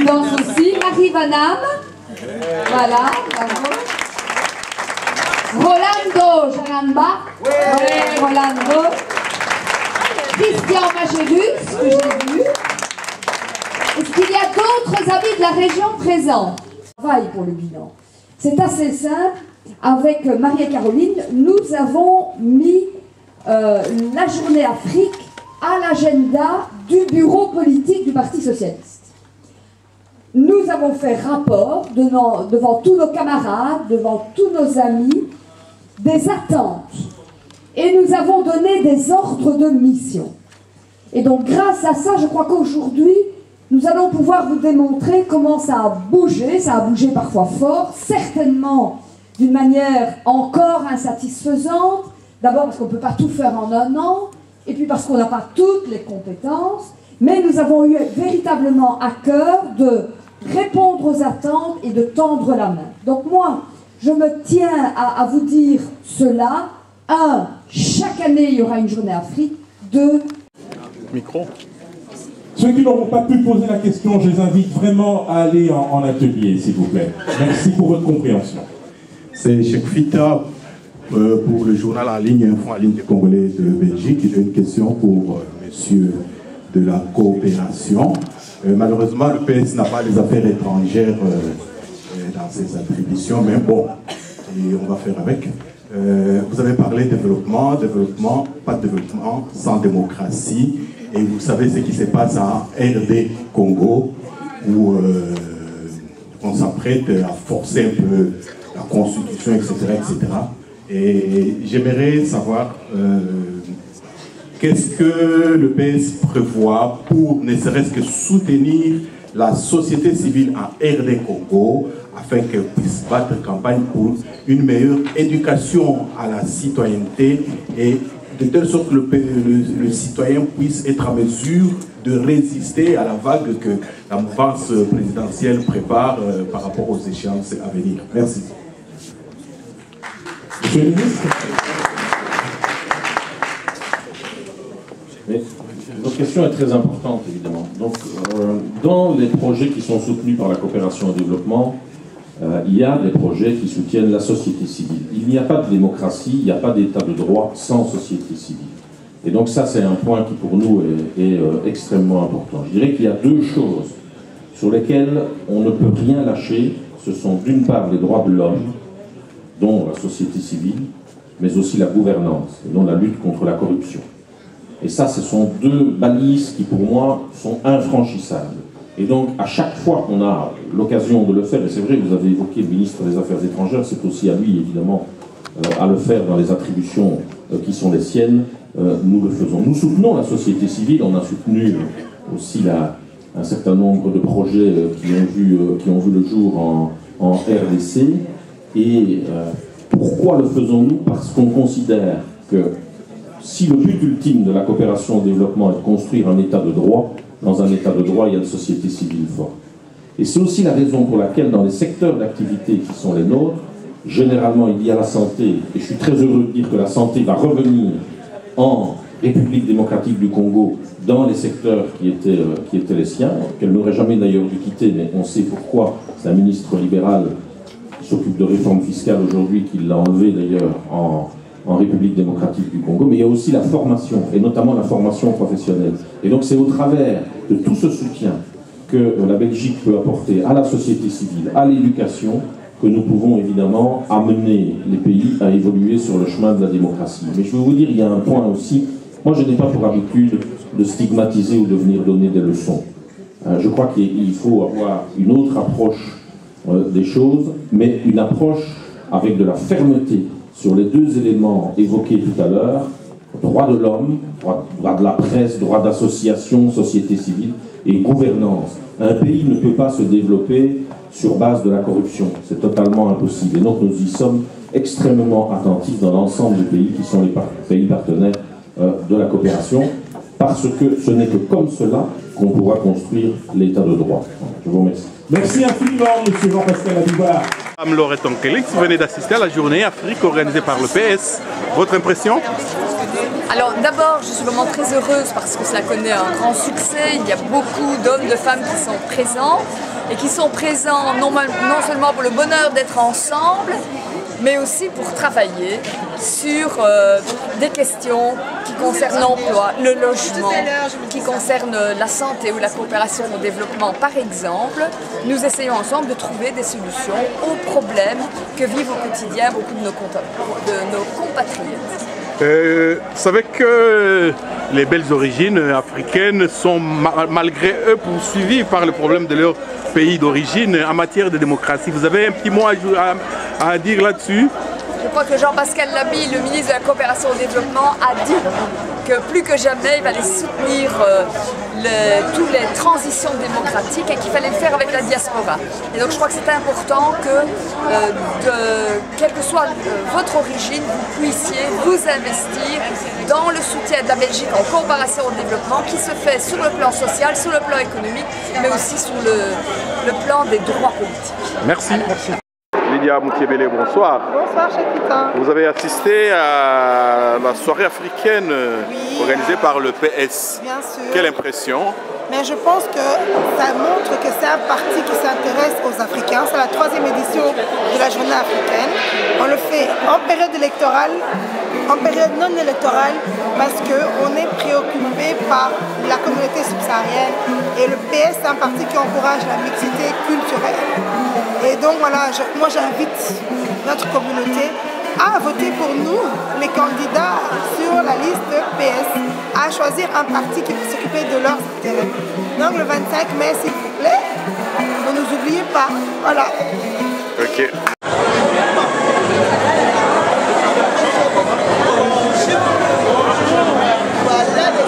qui danse aussi. Marie Vanham. Voilà, bravo. Rolando Jaramba. Oui, Rolando. Christian Magérus, que j'ai vu. Est-ce qu'il y a d'autres amis de la région présents? Travail pour le bilan. C'est assez simple. Avec Marie-Caroline, nous avons mis la journée Afrique à l'agenda du bureau politique du Parti socialiste. Nous avons fait rapport devant tous nos camarades, devant tous nos amis, des attentes. Et nous avons donné des ordres de mission. Et donc grâce à ça, je crois qu'aujourd'hui, nous allons pouvoir vous démontrer comment ça a bougé parfois fort, certainement d'une manière encore insatisfaisante, d'abord parce qu'on ne peut pas tout faire en un an, et puis parce qu'on n'a pas toutes les compétences, mais nous avons eu véritablement à cœur de répondre aux attentes et de tendre la main. Donc moi, je me tiens à vous dire cela. 1, chaque année, il y aura une journée Afrique. 2, micro. Ceux qui n'auront pas pu poser la question, je les invite vraiment à aller en atelier, s'il vous plaît. Merci pour votre compréhension. C'est Cheikh Fita pour le journal en ligne, Info en ligne des Congolais de Belgique. J'ai une question pour monsieur de la coopération. Malheureusement, le PS n'a pas les affaires étrangères dans ses attributions, mais bon, et on va faire avec. Vous avez parlé développement, pas de développement sans démocratie. Et vous savez ce qui se passe en RD Congo, où on s'apprête à forcer un peu la constitution, etc. etc. Et j'aimerais savoir qu'est-ce que le PS prévoit pour ne serait-ce que soutenir la société civile en RD Congo afin qu'elle puisse battre campagne pour une meilleure éducation à la citoyenneté et de telle sorte que le citoyen puisse être en mesure de résister à la vague que la mouvance présidentielle prépare par rapport aux échéances à venir. Merci. Monsieur le ministre. Mais votre question est très importante, évidemment. Donc, dans les projets qui sont soutenus par la coopération au développement, il y a des projets qui soutiennent la société civile. Il n'y a pas de démocratie, il n'y a pas d'état de droit sans société civile. Et donc ça, c'est un point qui pour nous est extrêmement important. Je dirais qu'il y a deux choses sur lesquelles on ne peut rien lâcher. Ce sont d'une part les droits de l'homme, dont la société civile, mais aussi la gouvernance, et dont la lutte contre la corruption. Et ça, ce sont deux balises qui pour moi sont infranchissables. Et donc, à chaque fois qu'on a l'occasion de le faire, et c'est vrai, vous avez évoqué le ministre des Affaires étrangères, c'est aussi à lui, évidemment, à le faire dans les attributions qui sont les siennes, nous le faisons. Nous soutenons la société civile, on a soutenu aussi un certain nombre de projets qui ont vu le jour en RDC. Et pourquoi le faisons-nous? Parce qu'on considère que si le but ultime de la coopération au développement est de construire un état de droit, dans un état de droit, il y a une société civile forte. Et c'est aussi la raison pour laquelle, dans les secteurs d'activité qui sont les nôtres, généralement, il y a la santé, et je suis très heureux de dire que la santé va revenir en République démocratique du Congo dans les secteurs qui étaient les siens, qu'elle n'aurait jamais d'ailleurs dû quitter, mais on sait pourquoi. C'est un ministre libéral qui s'occupe de réforme fiscale aujourd'hui, qui l'a enlevé d'ailleurs en République démocratique du Congo, mais il y a aussi la formation, et notamment la formation professionnelle. Et donc c'est au travers de tout ce soutien que la Belgique peut apporter à la société civile, à l'éducation, que nous pouvons évidemment amener les pays à évoluer sur le chemin de la démocratie. Mais je veux vous dire, il y a un point aussi, moi je n'ai pas pour habitude de stigmatiser ou de venir donner des leçons. Je crois qu'il faut avoir une autre approche des choses, mais une approche avec de la fermeté sur les deux éléments évoqués tout à l'heure, droit de l'homme, droit de la presse, droit d'association, société civile et gouvernance. Un pays ne peut pas se développer sur base de la corruption, c'est totalement impossible. Et donc nous y sommes extrêmement attentifs dans l'ensemble des pays qui sont les pays partenaires de la coopération, parce que ce n'est que comme cela qu'on pourra construire l'état de droit. Je vous remercie. Merci infiniment, M. Jean-Pascal Abibar. Madame Laurette Onkelix, vous venez d'assister à la journée Afrique organisée par le PS. Votre impression? Alors d'abord, je suis vraiment très heureuse parce que cela connaît un grand succès. Il y a beaucoup d'hommes, de femmes qui sont présents. et qui sont présents non seulement pour le bonheur d'être ensemble, mais aussi pour travailler sur des questions qui concernent l'emploi, le logement, qui concernent la santé ou la coopération au développement. Par exemple, nous essayons ensemble de trouver des solutions aux problèmes que vivent au quotidien beaucoup de nos compatriotes. Vous savez que les belles origines africaines sont malgré eux poursuivies par le problème de leur pays d'origine en matière de démocratie. Vous avez un petit mot à dire là-dessus? Je crois que Jean-Pascal Laby, le ministre de la Coopération au Développement, a dit que plus que jamais, il fallait soutenir toutes les transitions démocratiques et qu'il fallait le faire avec la diaspora. Et donc je crois que c'est important que, quelle que soit votre origine, vous puissiez vous investir dans le soutien de la Belgique en coopération au développement qui se fait sur le plan social, sur le plan économique, mais aussi sur le plan des droits politiques. Merci. Lydia Moutiébélé, bonsoir. Bonsoir, Chakita. Vous avez assisté à la soirée africaine organisée par le PS. Bien sûr. Quelle impression? Mais je pense que ça montre que c'est un parti qui s'intéresse aux Africains. C'est la 3e édition de la journée africaine. On le fait en période électorale, en période non électorale, parce qu'on est préoccupé par la communauté subsaharienne. Et le PS, c'est un parti qui encourage la mixité culturelle. Et donc voilà, moi j'invite notre communauté à voter pour nous, les candidats sur la liste PS, à choisir un parti qui va s'occuper de leurs intérêts. Donc le 25 mai, s'il vous plaît, ne nous oubliez pas. Voilà. Ok. Voilà les